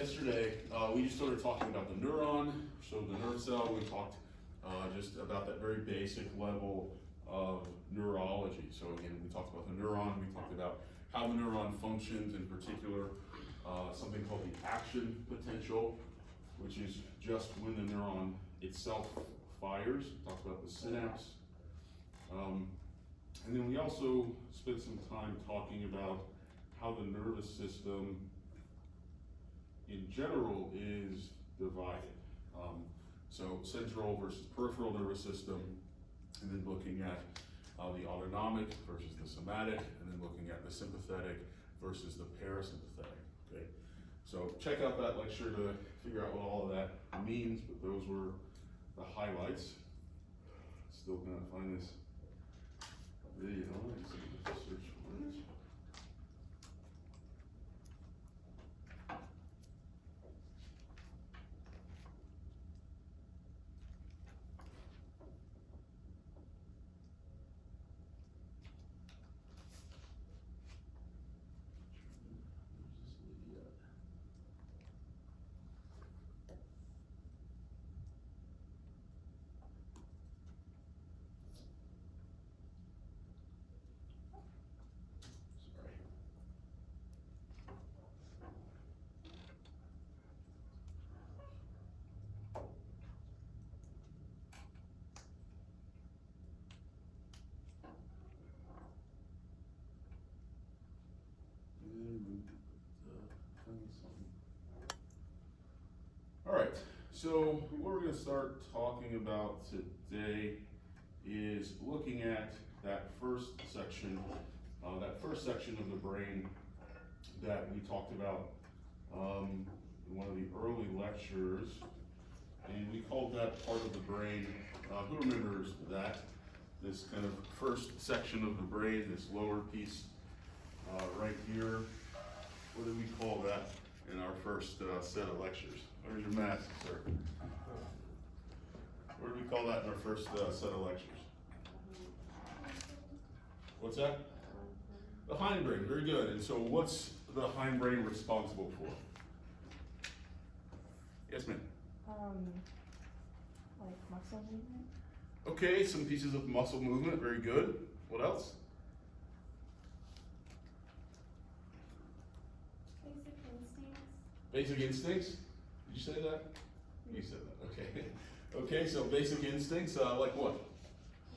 yesterday we just started talking about the neuron, so the nerve cell. We talked just about that very basic level of neurology. So again, we talked about the neuron, we talked about how the neuron functions, in particular something called the action potential, which is just when the neuron itself fires. We talked about the synapse. And then we also spent some time talking about how the nervous system in general is divided. So central versus peripheral nervous system, and then looking at the autonomic versus the somatic, and then looking at the sympathetic versus the parasympathetic. Okay, so check out that lecture to figure out what all of that means, but those were the highlights. Still cannot find this video. Let's see if I can search for it. All right, so what we're going to start talking about today is looking at that first section of the brain that we talked about in one of the early lectures, and we called that part of the brain, who remembers that? This kind of first section of the brain, this lower piece right here, what did we call that in our first set of lectures? Where's your mask, sir? What did we call that in our first set of lectures? What's that? The hindbrain, very good. And so what's the hindbrain responsible for? Yes, ma'am? Like muscle movement. Okay, some pieces of muscle movement, very good. What else? Basic instincts. Basic instincts? Did you say that? You said that, okay. Okay, so basic instincts, like what?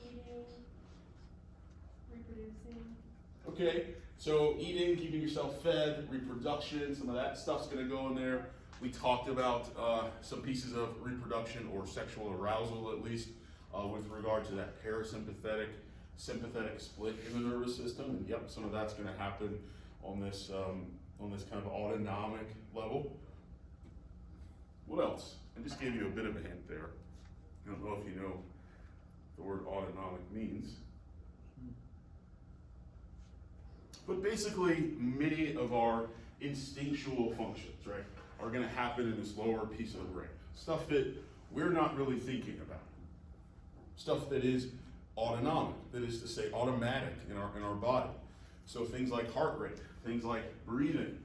Eating, reproducing. Okay, so eating, keeping yourself fed, reproduction, some of that stuff's gonna go in there. We talked about some pieces of reproduction or sexual arousal, at least, with regard to that parasympathetic, sympathetic split in the nervous system. And yep, some of that's gonna happen on this kind of autonomic level. What else? I just gave you a bit of a hint there. I don't know if you know the word autonomic means. But basically, many of our instinctual functions, right, are going to happen in this lower piece of the brain. Stuff that we're not really thinking about. Stuff that is autonomic, that is to say automatic in our body. So things like heart rate, things like breathing,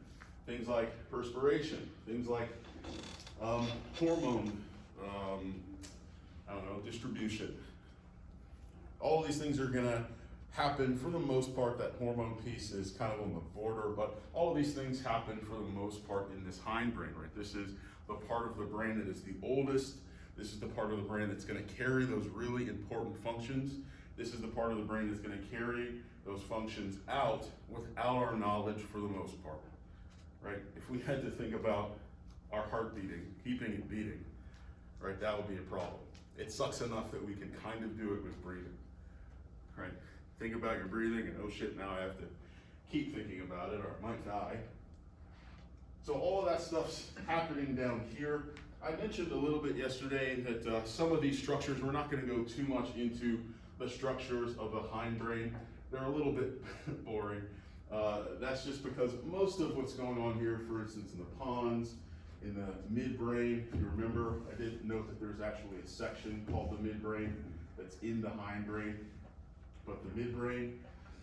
things like perspiration, things like hormone, distribution. All of these things are going to happen for the most part. That hormone piece is kind of on the border, but all of these things happen for the most part in this hindbrain, right? This is the part of the brain that is the oldest. This is the part of the brain that's going to carry those really important functions. This is the part of the brain that's going to carry those functions out without our knowledge for the most part, right? If we had to think about our heart beating, keeping it beating, right, that would be a problem. It sucks enough that we can kind of do it with breathing, right? Think about your breathing and oh shit, now I have to keep thinking about it or I might die. So all of that stuff's happening down here. I mentioned a little bit yesterday that some of these structures, we're not going to go too much into the structures of the hindbrain. They're a little bit boring. That's just because most of what's going on here, for instance, in the pons, in the midbrain, if you remember, I did note that there's actually a section called the midbrain that's in the hindbrain. But the midbrain,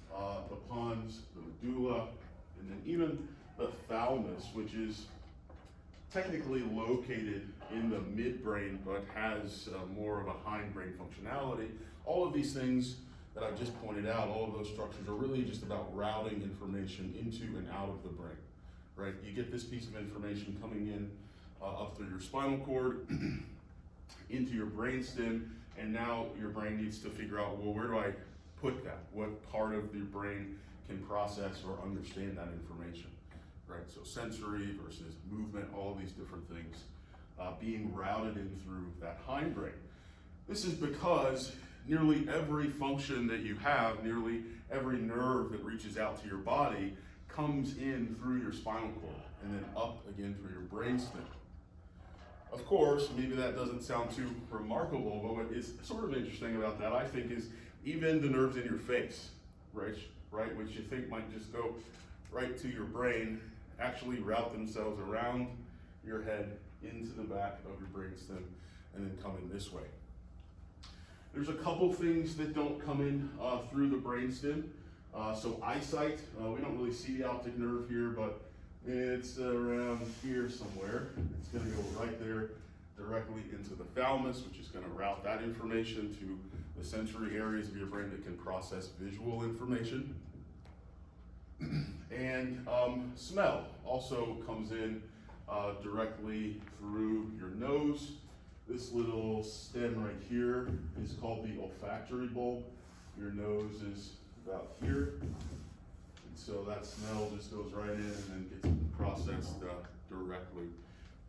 the pons, the medulla, and then even the thalamus, which is technically located in the midbrain, but has more of a hindbrain functionality. All of these things that I've just pointed out, all of those structures are really just about routing information into and out of the brain, right? You get this piece of information coming in up through your spinal cord, into your brainstem, and now your brain needs to figure out, well, where do I put that? What part of your brain can process or understand that information, right? So sensory versus movement, all of these different things being routed in through that hindbrain. This is because nearly every function that you have, nearly every nerve that reaches out to your body comes in through your spinal cord and then up again through your brainstem. Of course, maybe that doesn't sound too remarkable, but what is sort of interesting about that, I think, is even the nerves in your face, right, which you think might just go right to your brain, actually route themselves around your head into the back of your brainstem and then come in this way. There's a couple things that don't come in through the brainstem. So eyesight, we don't really see the optic nerve here, but it's around here somewhere. It's going to go right there directly into the thalamus, which is going to route that information to the sensory areas of your brain that can process visual information. And smell also comes in directly through your nose. This little stem right here is called the olfactory bulb. Your nose is about here. And so that smell just goes right in and then gets processed directly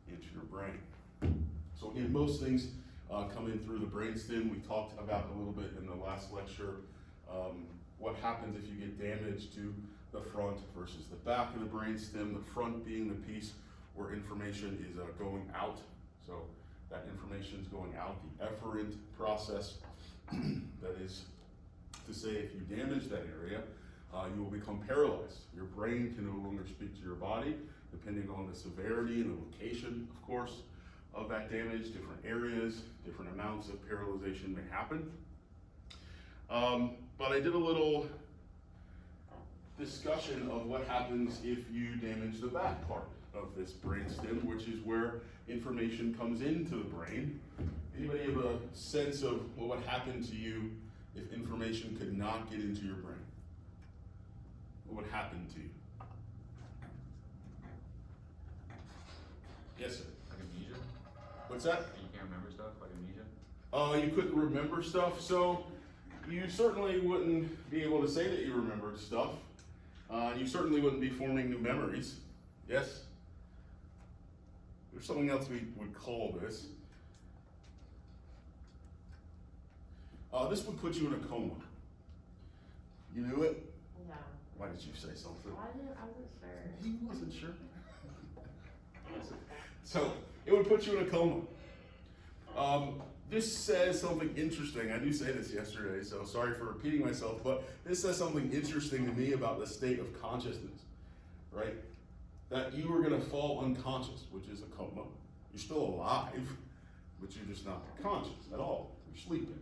into your brain. So again, most things come in through the brainstem. We talked about a little bit in the last lecture what happens if you get damage to the front versus the back of the brainstem. The front being the piece where information is going out. So that information is going out, the efferent process. That is to say, if you damage that area, you will become paralyzed. Your brain can no longer speak to your body, depending on the severity and the location, of course, of that damage. Different areas, different amounts of paralyzation may happen. But I did a little discussion of what happens if you damage the back part of this brainstem, which is where information comes into the brain. Anybody have a sense of what would happen to you if information could not get into your brain? What would happen to you? Yes, sir. Like amnesia? What's that? You can't remember stuff, like amnesia? You couldn't remember stuff, so you certainly wouldn't be able to say that you remembered stuff. You certainly wouldn't be forming new memories. Yes? There's something else we would call this. This would put you in a coma. You knew it? No. Why did you say something? I wasn't sure. He wasn't sure. So, it would put you in a coma. This says something interesting. I did say this yesterday, so sorry for repeating myself, but this says something interesting to me about the state of consciousness, right? That you are going to fall unconscious, which is a coma. You're still alive, but you're just not conscious at all. You're sleeping.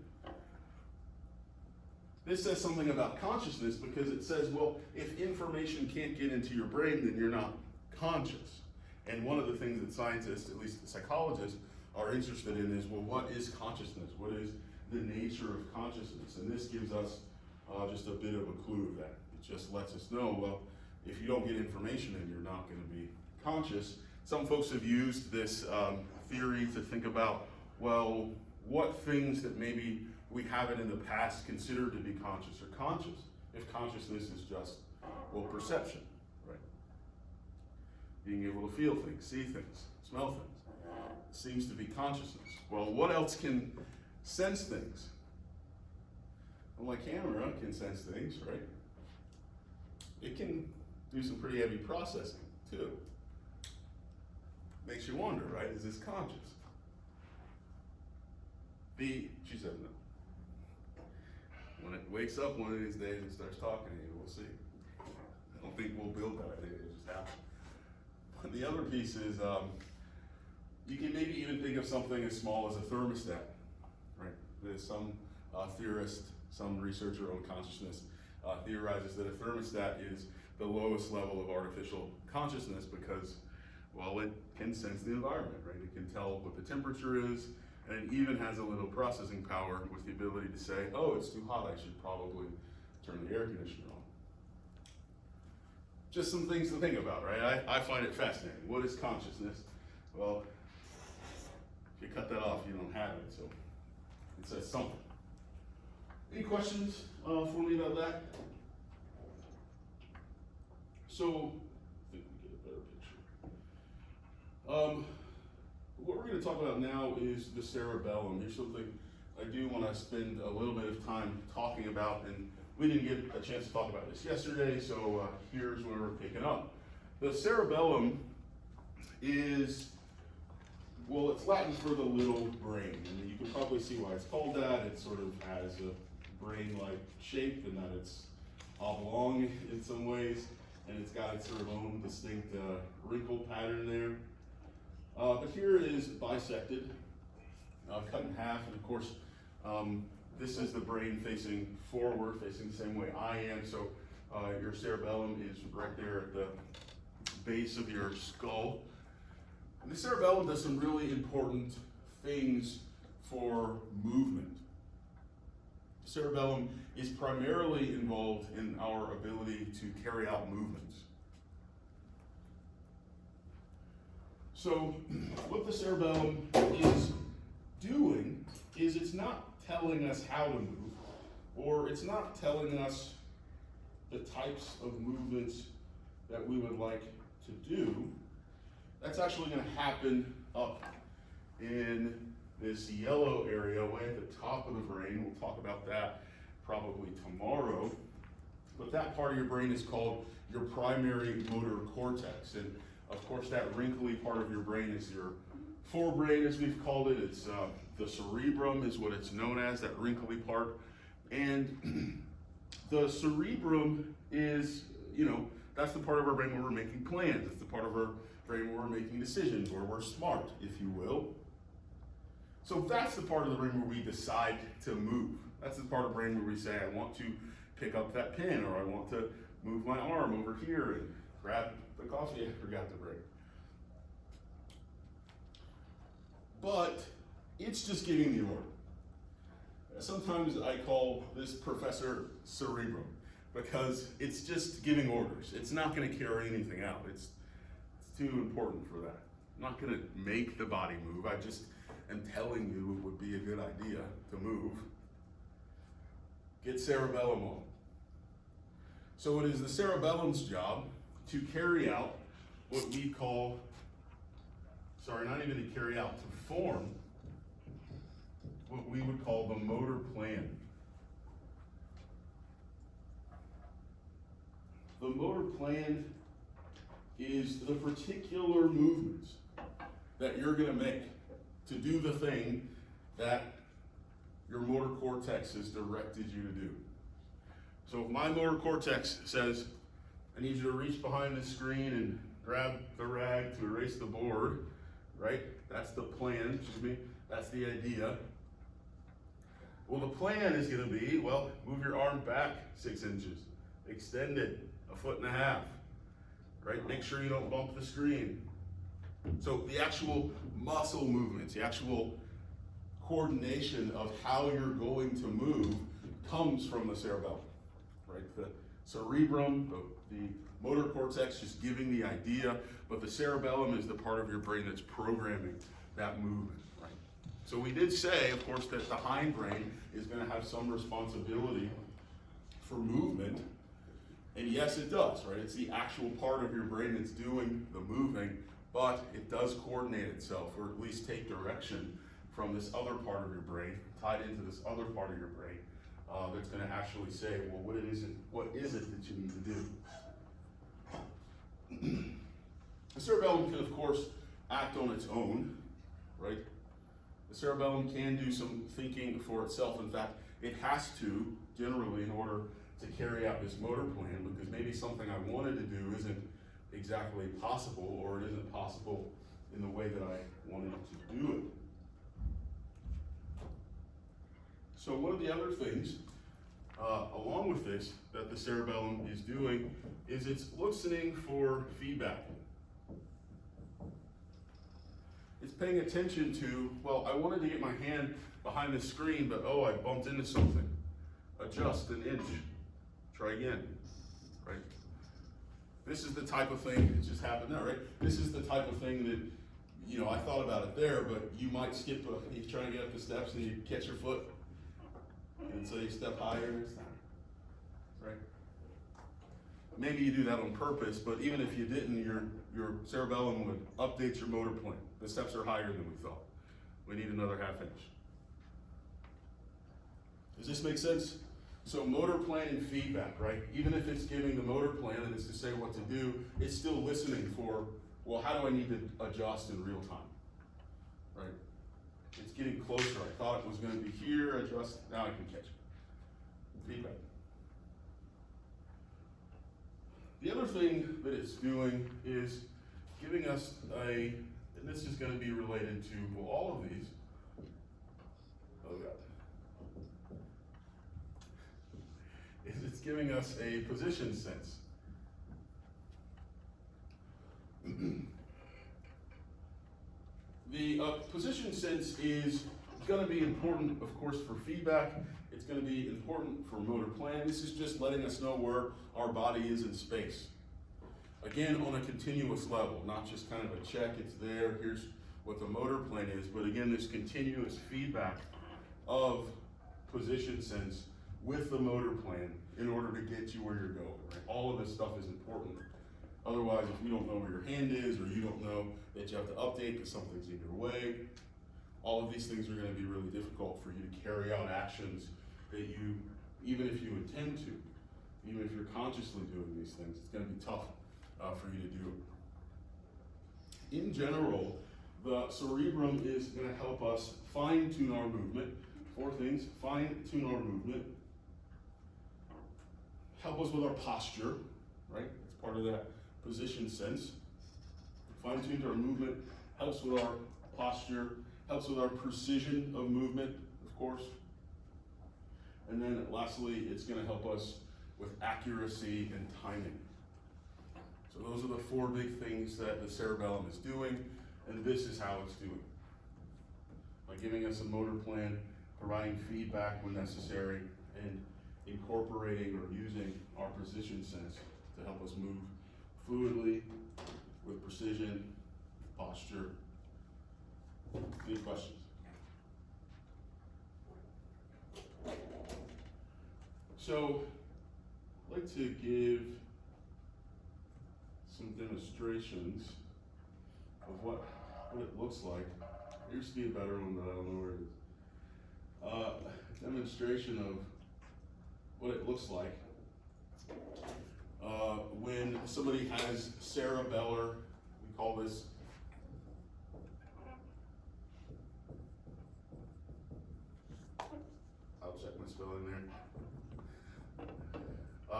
This says something about consciousness because it says, well, if information can't get into your brain, then you're not conscious. And one of the things that scientists, at least psychologists, are interested in is, well, what is consciousness? What is the nature of consciousnness? And this gives us just a bit of a clue of that. It just lets us know, well, if you don't get information in, you're not going to be conscious. Some folks have used this theory to think about, well, what things that maybe we haven't in the past considered to be conscious or conscious, if consciousness is just, well, perception, right? Being able to feel things, see things, smell things. Seems to be consciousness. Well, what else can sense things? Well, my camera can sense things, right? It can do some pretty heavy processing, too. Makes you wonder, right? Is this conscious? She said no. When it wakes up one of these days and starts talking to you, we'll see. I don't think we'll build that. I think it just happens. But the other piece is, you can maybe even think of something as small as a thermostat, right? There's some theorist, some researcher on consciousness theorizes that a thermostat is the lowest level of artificial consciousness because Well, it can sense the environment, right? It can tell what the temperature is, and it even has a little processing power with the ability to say, oh, it's too hot, I should probably turn the air conditioner on. Just some things to think about, right? I find it fascinating. What is consciousness? Well, if you cut that off, you don't have it, so it says something. Any questions for me about that? So, I think we get a better picture. What we're going to talk about now is the cerebellum. Here's something I do want to spend a little bit of time talking about, and we didn't get a chance to talk about this yesterday, so here's where we're picking up. The cerebellum is, well, it's Latin for the little brain, and you can probably see why it's called that. It sort of has a brain-like shape in that it's oblong in some ways, and it's got its sort of own distinct wrinkle pattern there. But here it is bisected, cut in half, and of course, this is the brain facing forward, facing the same way I am, so your cerebellum is right there at the base of your skull. And the cerebellum does some really important things for movement. The cerebellum is primarily involved in our ability to carry out movements. So what the cerebellum is doing is it's not telling us how to move, or it's not telling us the types of movements that we would like to do. That's actually going to happen up in this yellow area way at the top of the brain. We'll talk about that probably tomorrow. But that part of your brain is called your primary motor cortex. And of course, that wrinkly part of your brain is your forebrain, as we've called it. It's the cerebrum is what it's known as, that wrinkly part. And the cerebrum is, that's the part of our brain where we're making plans. It's the part of our brain where we're making decisions, where we're smart, if you will. So that's the part of the brain where we decide to move. That's the part of the brain where we say, I want to pick up that pen, or I want to move my arm over here and grab the coffee I forgot to bring. But it's just giving the order. Sometimes I call this Professor Cerebrum, because it's just giving orders. It's not going to carry anything out. It's too important for that. I'm not going to make the body move. I just am telling you it would be a good idea to move. Get cerebellum on. So it is the cerebellum's job to carry out what we call, not even to carry out, to form what we would call the motor plan. The motor plan is the particular movements that you're going to make to do the thing that your motor cortex has directed you to do. So if my motor cortex says, I need you to reach behind the screen and grab the rag to erase the board, right? That's the plan, that's the idea. Well, the plan is going to be, move your arm back 6 inches, extend it 1.5 feet, right? Make sure you don't bump the screen. So the actual muscle movements, the actual coordination of how you're going to move comes from the cerebellum, right? The cerebrum, the motor cortex just giving the idea, but the cerebellum is the part of your brain that's programming that movement, right? So we did say, of course, that the hindbrain is going to have some responsibility for movement, and yes, it does, right? It's the actual part of your brain that's doing the moving, but it does coordinate itself, or at least take direction from this other part of your brain, tied into this other part of your brain, that's going to actually say, well, what is it that you need to do? The cerebellum can, of course, act on its own, right? The cerebellum can do some thinking for itself. In fact, it has to, generally, in order to carry out this motor plan, because maybe something I wanted to do isn't exactly possible, or it isn't possible in the way that I wanted to do it. So one of the other things, along with this, that the cerebellum is doing is it's listening for feedback. paying attention to, well, I wanted to get my hand behind the screen, but oh, I bumped into something. Adjust an inch. Try again, right? This is the type of thing that just happened now, right? This is the type of thing that, you know, I thought about it there, but you might skip, you try to get up the steps and you catch your foot. And so you step higher next time, right? Maybe you do that on purpose, but even if you didn't, your cerebellum would update your motor plan. The steps are higher than we thought. We need another half inch. Does this make sense? So motor plan and feedback, right? Even if it's giving the motor plan and it's to say what to do, it's still listening for, well, how do I need to adjust in real time, right? It's getting closer. I thought it was going to be here, adjust, now I can catch it. Feedback. The other thing that it's doing is giving us and this is going to be related to, well, all of these. Oh God. It's giving us a position sense. The position sense is going to be important, of course, for feedback. It's going to be important for motor plan. This is just letting us know where our body is in space. Again, on a continuous level, not just kind of a check, it's there, here's what the motor plan is, but again, this continuous feedback of position sense with the motor plan in order to get you where you're going, right? All of this stuff is important. Otherwise, if you don't know where your hand is, or you don't know that you have to update because something's in your way, all of these things are going to be really difficult for you to carry out actions that you, even if you intend to, even if you're consciously doing these things, it's going to be tough for you to do. In general, the cerebrum is going to help us fine-tune our movement. 4 things: fine-tune our movement, help us with our posture, right? It's part of that position sense. Fine-tuned our movement, helps with our posture, helps with our precision of movement, of course. And then lastly, it's going to help us with accuracy and timing. So those are the 4 big things that the cerebellum is doing, and this is how it's doing. By giving us a motor plan, providing feedback when necessary, and incorporating or using our position sense to help us move fluidly, with precision, posture. Any questions? So, I'd like to give some demonstrations of what it looks like. There used to be a better one, but I don't know where it is. Demonstration of what it looks like when somebody has cerebellar, we call this I'll check my spelling there.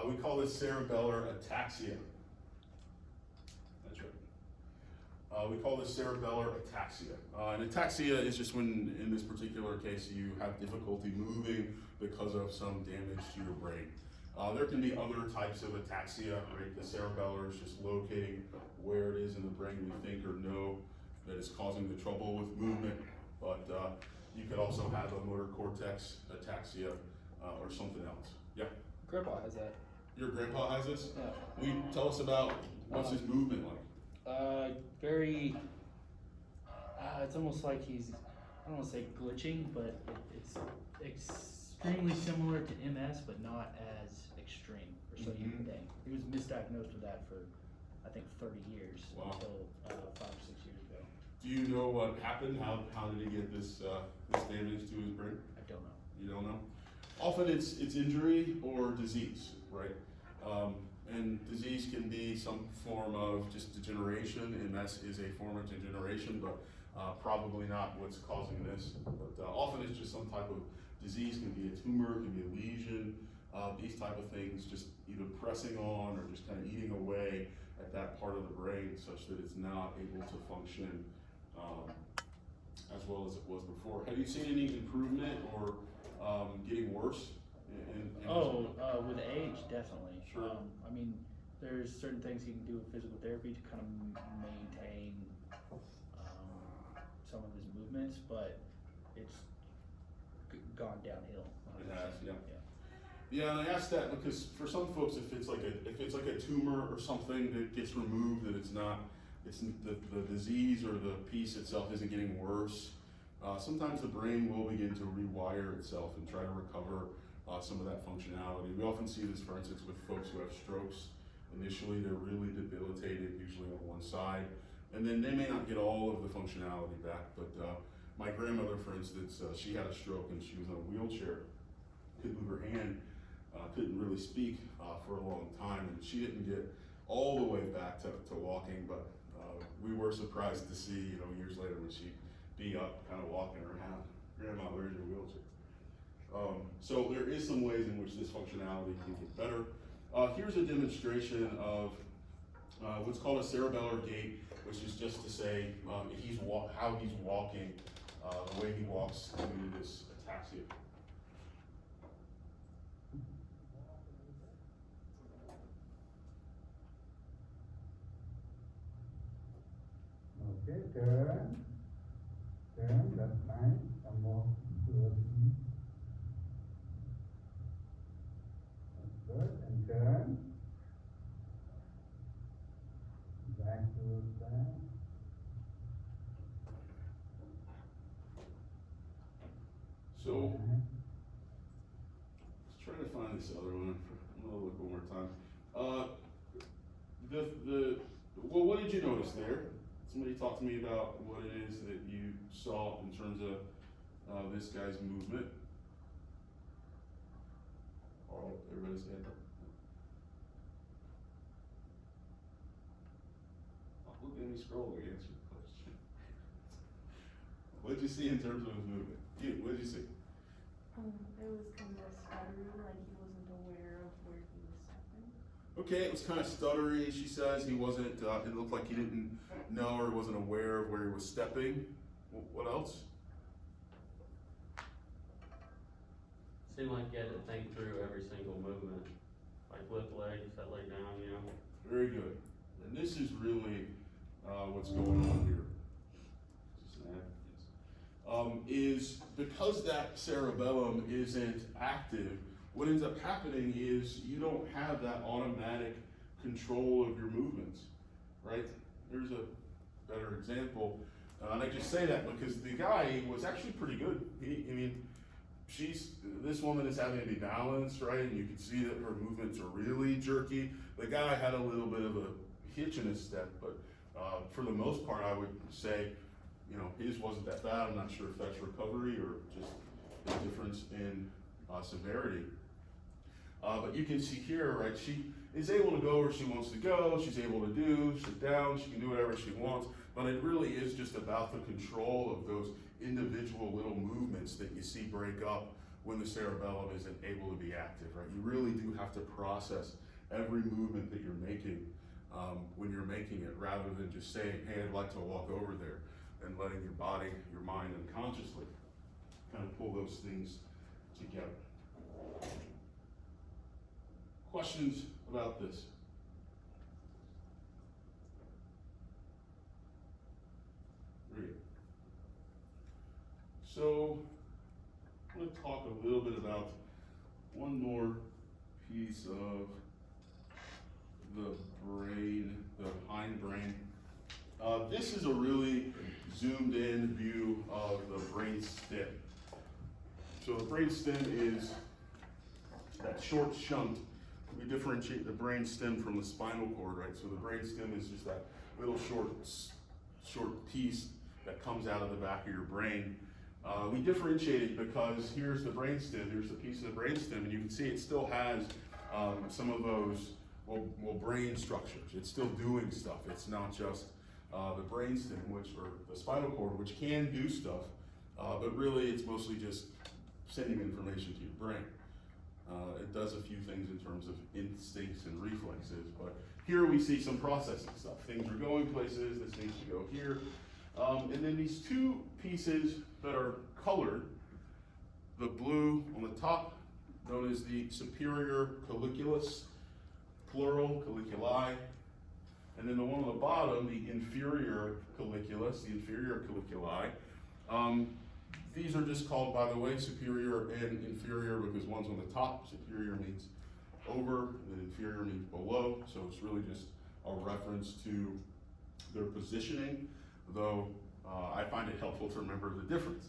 We call this cerebellar ataxia. That's right. We call this cerebellar ataxia. And ataxia is just when, in this particular case, you have difficulty moving because of some damage to your brain. There can be other types of ataxia, right? The cerebellar is just locating where it is in the brain we think or know that is causing the trouble with movement. But you could also have a motor cortex ataxia or something else. Yeah? Grandpa has that. Your grandpa has this? Yeah. Tell us about what's his movement like? Very, it's almost like he's, I don't want to say glitching, but it's extremely similar to MS, but not as extreme, or so you would think. He was misdiagnosed with that for, I think, 30 years. Wow. Until 5 or 6 years ago. Do you know what happened? How did he get this damage to his brain? I don't know. You don't know? Often it's injury or disease, right? And disease can be some form of just degeneration. MS is a form of degeneration, but probably not what's causing this. But often it's just some type of disease. Can be a tumor, can be a lesion. These type of things just either pressing on or just kind of eating away at that part of the brain such that it's not able to function as well as it was before. Have you seen any improvement or getting worse? With age, definitely. Sure. I mean, there's certain things you can do with physical therapy to kind of maintain some but it's gone downhill. It has, 100%. yeah. Yeah, and I asked that because for some folks, if it's like a tumor or something that gets removed, that the disease or the piece itself isn't getting worse. Sometimes the brain will begin to rewire itself and try to recover some of that functionality. We often see this, for instance, with folks who have strokes. Initially, they're really debilitated, usually on one side, and then they may not get all of the functionality back. But my grandmother, for instance, she had a stroke and she was in a wheelchair, couldn't move her hand, couldn't really speak for a long time, and she didn't get all the way back to walking, but we were surprised to see, years later when she'd be up, kind of walking around, Grandma, where's your wheelchair? So there is some ways in which this functionality can get better. Here's a demonstration of what's called a cerebellar gait, which is just to say how he's walking, the way he walks due to this ataxia. Okay, turn, that's fine, some more towards me. That's good, and turn. Back towards that. So Okay. let's try to find this other one. I'm gonna look one more time. Well, what did you notice there? Somebody talk to me about what it is that you saw in terms of this guy's movement. Oh, everybody's head. Oh, look at me scroll to answer the question. What did you see in terms of his movement? What did you see? It was kind of stuttery, like he wasn't aware of where he was stepping. Okay, it was kind of stuttery. She says he wasn't, it looked like he didn't know or wasn't aware of where he was stepping. What else? Seemed like he had to think through every single movement, like lift leg, set leg down, Very good. And this is really what's going on here. Just an ad, yes. Is because that cerebellum isn't active, what ends up happening is you don't have that automatic control of your movements, right? Here's a better example. And I just say that because the guy was actually pretty good. This woman is having to be balanced, right? And you can see that her movements are really jerky. The guy had a little bit of a hitch in his step, but for the most part, I would say, his wasn't that bad. I'm not sure if that's recovery or just the difference in severity. But you can see here, right, she is able to go where she wants to go, she's able to sit down, she can do whatever she wants, but it really is just about the control of those individual little movements that you see break up when the cerebellum isn't able to be active, right? You really do have to process every movement that you're making when you're making it, rather than just saying, hey, I'd like to walk over there, and letting your body, your mind unconsciously kind of pull those things together. Questions about this? Great. So, I'm going to talk a little bit about one more piece of the brain, the hindbrain. This is a really zoomed in view of the brain stem. So the brain stem is that short shunt. We differentiate the brain stem from the spinal cord, right? So the brain stem is just that little short piece that comes out of the back of your brain. We differentiate it because here's the brain stem, here's the piece of the brain stem, and you can see it still has some of those brain structures. It's still doing stuff. It's not just the brain stem, or the spinal cord, which can do stuff, but really it's mostly just sending information to your brain. It does a few things in terms of instincts and reflexes, but here we see some processing stuff. Things are going places, this needs to go here. And then these two pieces that are colored, the blue on the top, known as the Superior Colliculus, plural, colliculi, and then the one on the bottom, the Inferior Colliculus, the Inferior Colliculi, These are just called, by the way, superior and inferior, because one's on the top. Superior means over, and inferior means below, so it's really just a reference to their positioning, though I find it helpful to remember the difference.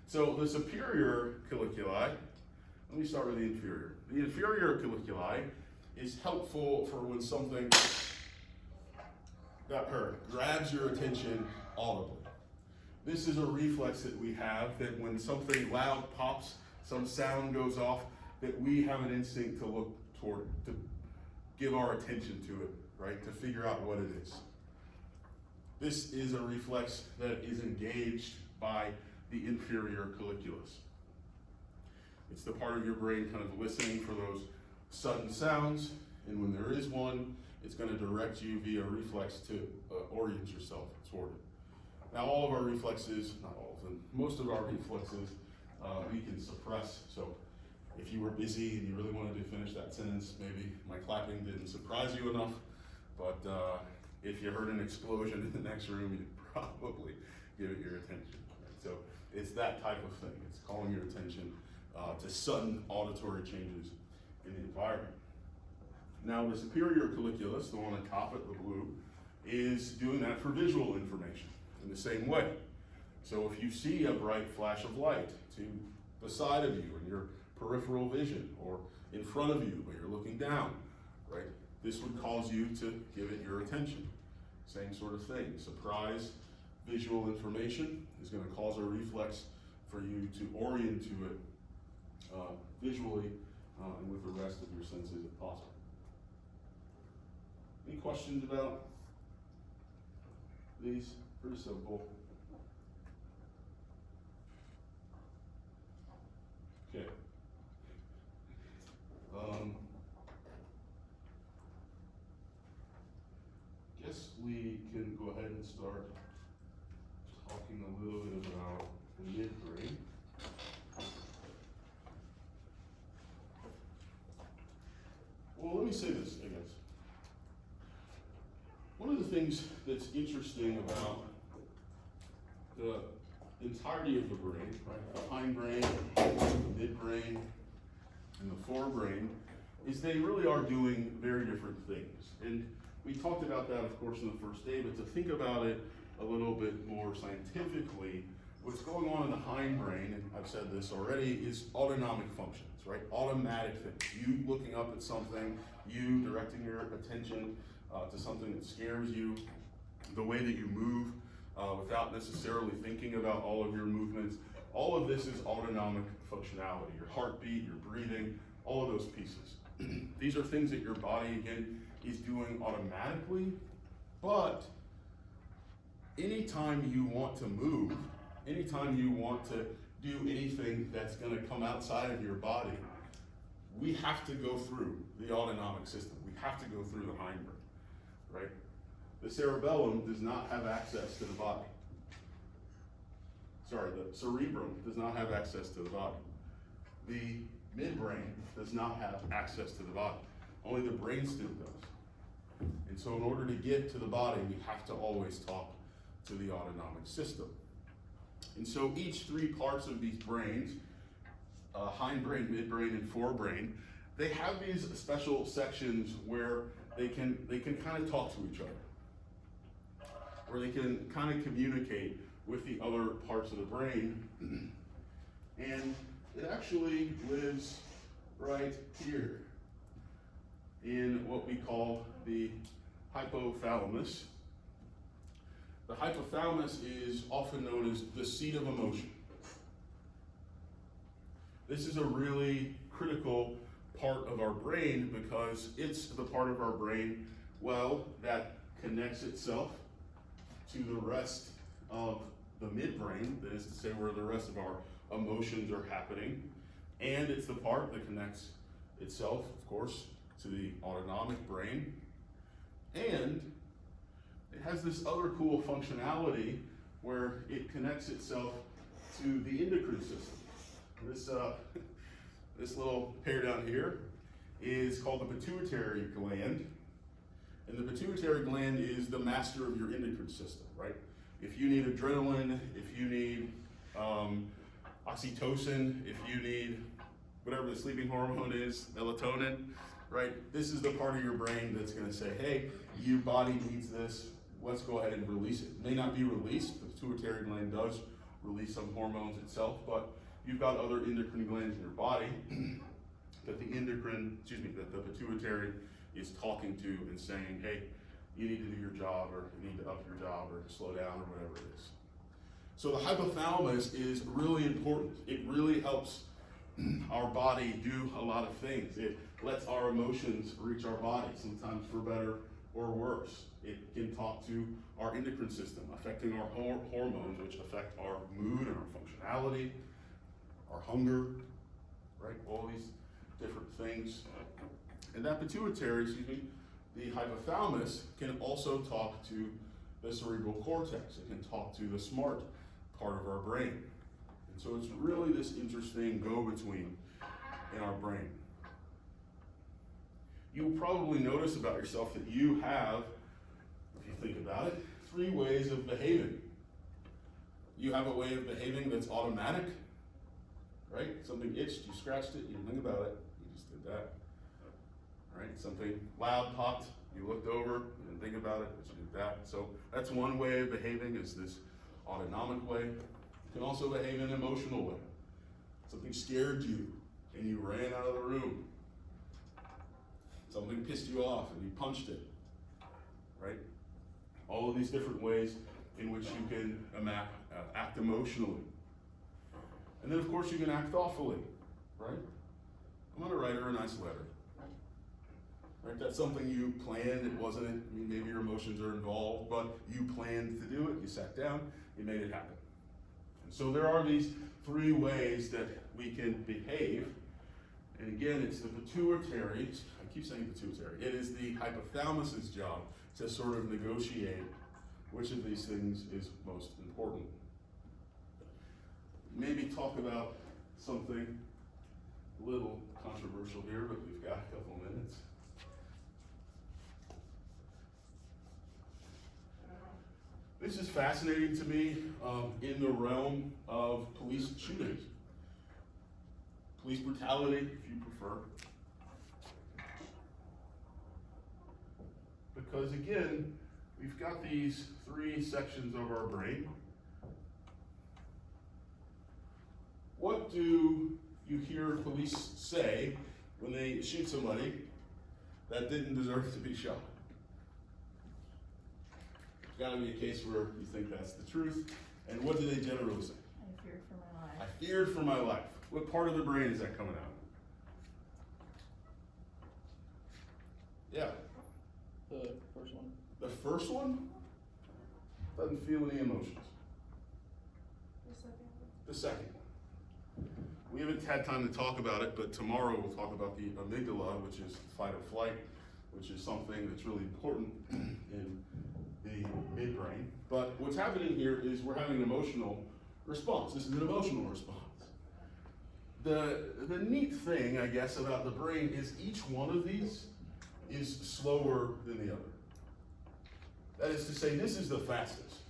So the superior colliculi, let me start with the inferior. The inferior colliculi is helpful for when something grabs your attention audibly. This is a reflex that we have, that when something loud pops, some sound goes off, that we have an instinct to look toward it, to give our attention to it, right? To figure out what it is. This is a reflex that is engaged by the inferior colliculus. It's the part of your brain kind of listening for those sudden sounds, and when there is one, it's going to direct you via reflex to orient yourself toward it. Now, all of our reflexes, not all of them, most of our reflexes we can suppress. So if you were busy and you really wanted to finish that sentence, maybe my clapping didn't surprise you enough, but if you heard an explosion in the next room, you'd probably give it your attention. Right? So it's that type of thing. It's calling your attention to sudden auditory changes in the environment. Now, the superior colliculus, the one on top of the blue, is doing that for visual information in the same way. So if you see a bright flash of light to the side of you in your peripheral vision, or in front of you but you're looking down, right? This would cause you to give it your attention. Same sort of thing. Surprise visual information is going to cause a reflex for you to orient to it visually and with the rest of your senses if possible. Any questions about these? Pretty simple. Okay. Guess we can go ahead and start talking a little bit about the midbrain. Well, let me say this, I guess. One of the things that's interesting about the entirety of the brain, right, the hindbrain, the midbrain, and the forebrain, is they really are doing very different things. And we talked about that, of course, in the first day, but to think about it a little bit more scientifically, what's going on in the hindbrain, and I've said this already, is autonomic functions, right? Automatic things. You looking up at something, you directing your attention to something that scares you, the way that you move without necessarily thinking about all of your movements. All of this is autonomic functionality. Your heartbeat, your breathing, all of those pieces. These are things that your body, again, is doing automatically, but anytime you want to move, anytime you want to do anything that's going to come outside of your body, we have to go through the autonomic system. We have to go through the hindbrain, right? The cerebellum does not have access to the body. Sorry, the cerebrum does not have access to the body. The midbrain does not have access to the body. Only the brainstem does. And so in order to get to the body, we have to always talk to the autonomic system. And so each three parts of these brains, hindbrain, midbrain, and forebrain, they have these special sections where they can kind of talk to each other, where they can kind of communicate with the other parts of the brain. And it actually lives right here in what we call the hypothalamus. The hypothalamus is often known as the seat of emotion. This is a really critical part of our brain because it's the part of our brain, well, that connects itself to the rest of the midbrain, that is to say where the rest of our emotions are happening, and it's the part that connects itself, of course, to the autonomic brain, and it has this other cool functionality where it connects itself to the endocrine system. This little pair down here is called the pituitary gland, and the pituitary gland is the master of your endocrine system, right? If you need adrenaline, if you need Oxytocin, if you need whatever the sleeping hormone is, melatonin, right? This is the part of your brain that's gonna say, hey, your body needs this, let's go ahead and release it. It may not be released, the pituitary gland does release some hormones itself, but you've got other endocrine glands in your body that the pituitary is talking to and saying, hey, you need to do your job, or you need to up your job, or slow down, or whatever it is. So the hypothalamus is really important. It really helps our body do a lot of things. It lets our emotions reach our body, sometimes for better or worse. It can talk to our endocrine system, affecting our hormones, which affect our mood and our functionality, our hunger, right? All these different things. And that pituitary, the hypothalamus, can also talk to the cerebral cortex. It can talk to the smart part of our brain. And so it's really this interesting go-between in our brain. You'll probably notice about yourself that you have, if you think about it, 3 ways of behaving. You have a way of behaving that's automatic, right? Something itched, you scratched it, you didn't think about it, you just did that. Right? Something loud popped, you looked over, you didn't think about it, but you did that. So that's one way of behaving, is this autonomic way. You can also behave in an emotional way. Something scared you and you ran out of the room. Something pissed you off and you punched it, right? All of these different ways in which you can act emotionally. And then of course you can act thoughtfully, right? I'm gonna write her a nice letter. Right? That's something you planned, it wasn't, I mean, maybe your emotions are involved, but you planned to do it, you sat down, you made it happen. And so there are these 3 ways that we can behave. And again, it's the pituitary, I keep saying pituitary, it is the hypothalamus's job to sort of negotiate which of these things is most important. Maybe talk about something a little controversial here, but we've got a couple minutes. This is fascinating to me in the realm of police shootings. Police brutality, if you prefer. Because again, we've got these 3 sections of our brain. What do you hear police say when they shoot somebody that didn't deserve to be shot? There's gotta be a case where you think that's the truth. And what do they generally say? I feared for my life. I feared for my life. What part of the brain is that coming out? Yeah. The first one. The first one doesn't feel any emotions. The second. The second one. We haven't had time to talk about it, but tomorrow we'll talk about the amygdala, which is fight or flight, which is something that's really important in the midbrain. But what's happening here is we're having an emotional response. This is an emotional response. The neat thing, I guess, about the brain is each one of these is slower than the other. That is to say, this is the fastest.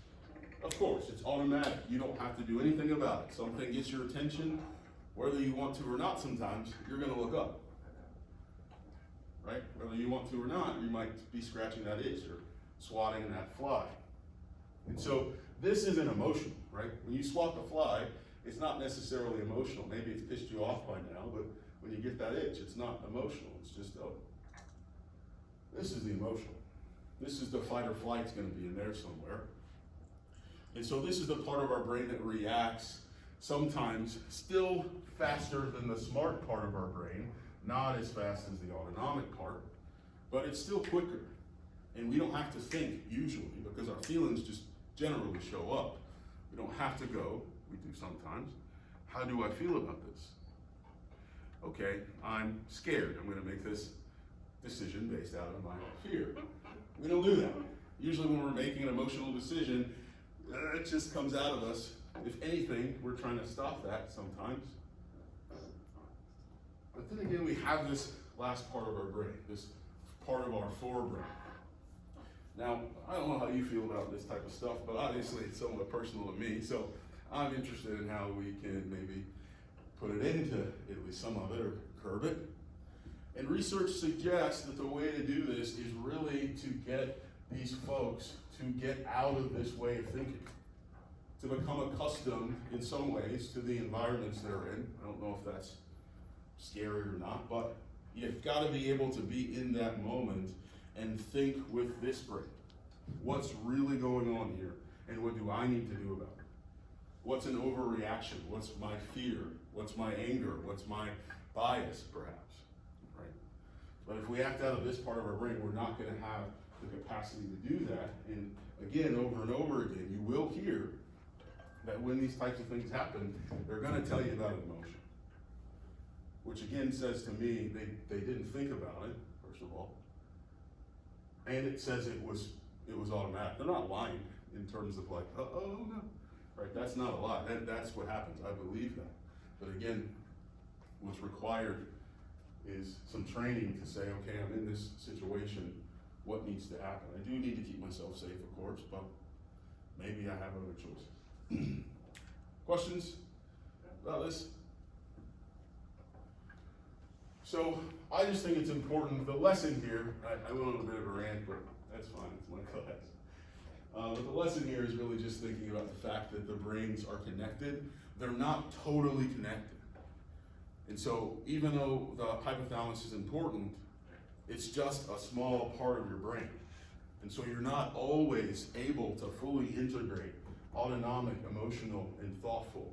Of course, it's automatic. You don't have to do anything about it. Something gets your attention, whether you want to or not sometimes, you're gonna look up. Right? Whether you want to or not, you might be scratching that itch or swatting that fly. And so this isn't emotional, right? When you swat the fly, it's not necessarily emotional. Maybe it's pissed you off by now, but when you get that itch, it's not emotional. It's just, oh, this is the emotional. This is the fight or flight's gonna be in there somewhere. And so this is the part of our brain that reacts sometimes still faster than the smart part of our brain, not as fast as the autonomic part, but it's still quicker. And we don't have to think usually because our feelings just generally show up. We don't have to go, we do sometimes. How do I feel about this? Okay, I'm scared. I'm gonna make this decision based out of my fear. We don't do that. Usually when we're making an emotional decision, it just comes out of us. If anything, we're trying to stop that sometimes. But then again, we have this last part of our brain, this part of our forebrain. Now, I don't know how you feel about this type of stuff, but obviously it's somewhat personal to me. So I'm interested in how we can maybe put it into at least some of it or curb it. And research suggests that the way to do this is really to get these folks to get out of this way of thinking, to become accustomed in some ways to the environments they're in. I don't know if that's scary or not, but you've got to be able to be in that moment and think with this brain. What's really going on here, and what do I need to do about it? What's an overreaction? What's my fear? What's my anger? What's my bias, perhaps, right? But if we act out of this part of our brain, we're not going to have the capacity to do that. And again, over and over again, you will hear that when these types of things happen, they're going to tell you about emotion. Which again says to me, they didn't think about it, first of all. And it says it was automatic. They're not lying in terms of like, oh no, right? That's not a lie. That's what happens. I believe that. But again, what's required is some training to say, okay, I'm in this situation. What needs to happen? I do need to keep myself safe, of course, but maybe I have other choices. Questions about this? So I just think it's important. The lesson here, I went on a bit of a rant, but that's fine, it's my class. But the lesson here is really just thinking about the fact that the brains are connected. They're not totally connected. And so even though the hypothalamus is important, it's just a small part of your brain. And so you're not always able to fully integrate autonomic, emotional, and thoughtful.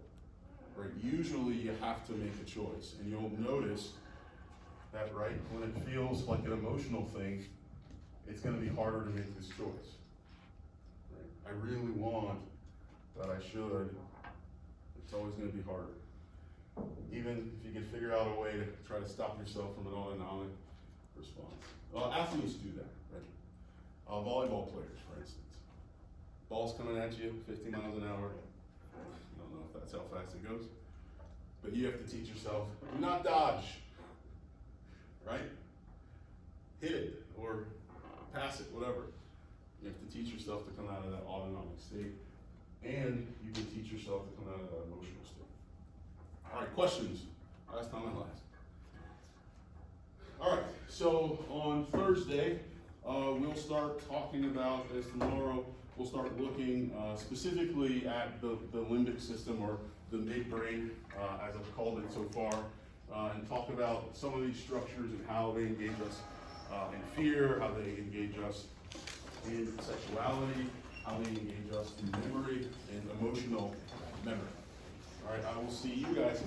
Right? Usually you have to make a choice. And you'll notice that, right, when it feels like an emotional thing, it's going to be harder to make this choice. Right? I really want, but I should. It's always going to be harder. Even if you can figure out a way to try to stop yourself from an autonomic response. Athletes do that, right? Volleyball players, for instance. Ball's coming at you, 50 miles an hour. I don't know if that's how fast it goes. But you have to teach yourself, do not dodge, right? Hit it, or pass it, whatever. You have to teach yourself to come out of that autonomic state. And you can teach yourself to come out of that emotional state. All right, questions? Last time and last. All right, so on Thursday, we'll start talking about this tomorrow. We'll start looking specifically at the limbic system, or the midbrain, as I've called it so far, and talk about some of these structures and how they engage us in fear, how they engage us in sexuality, how they engage us in memory and emotional memory. All right, I will see you guys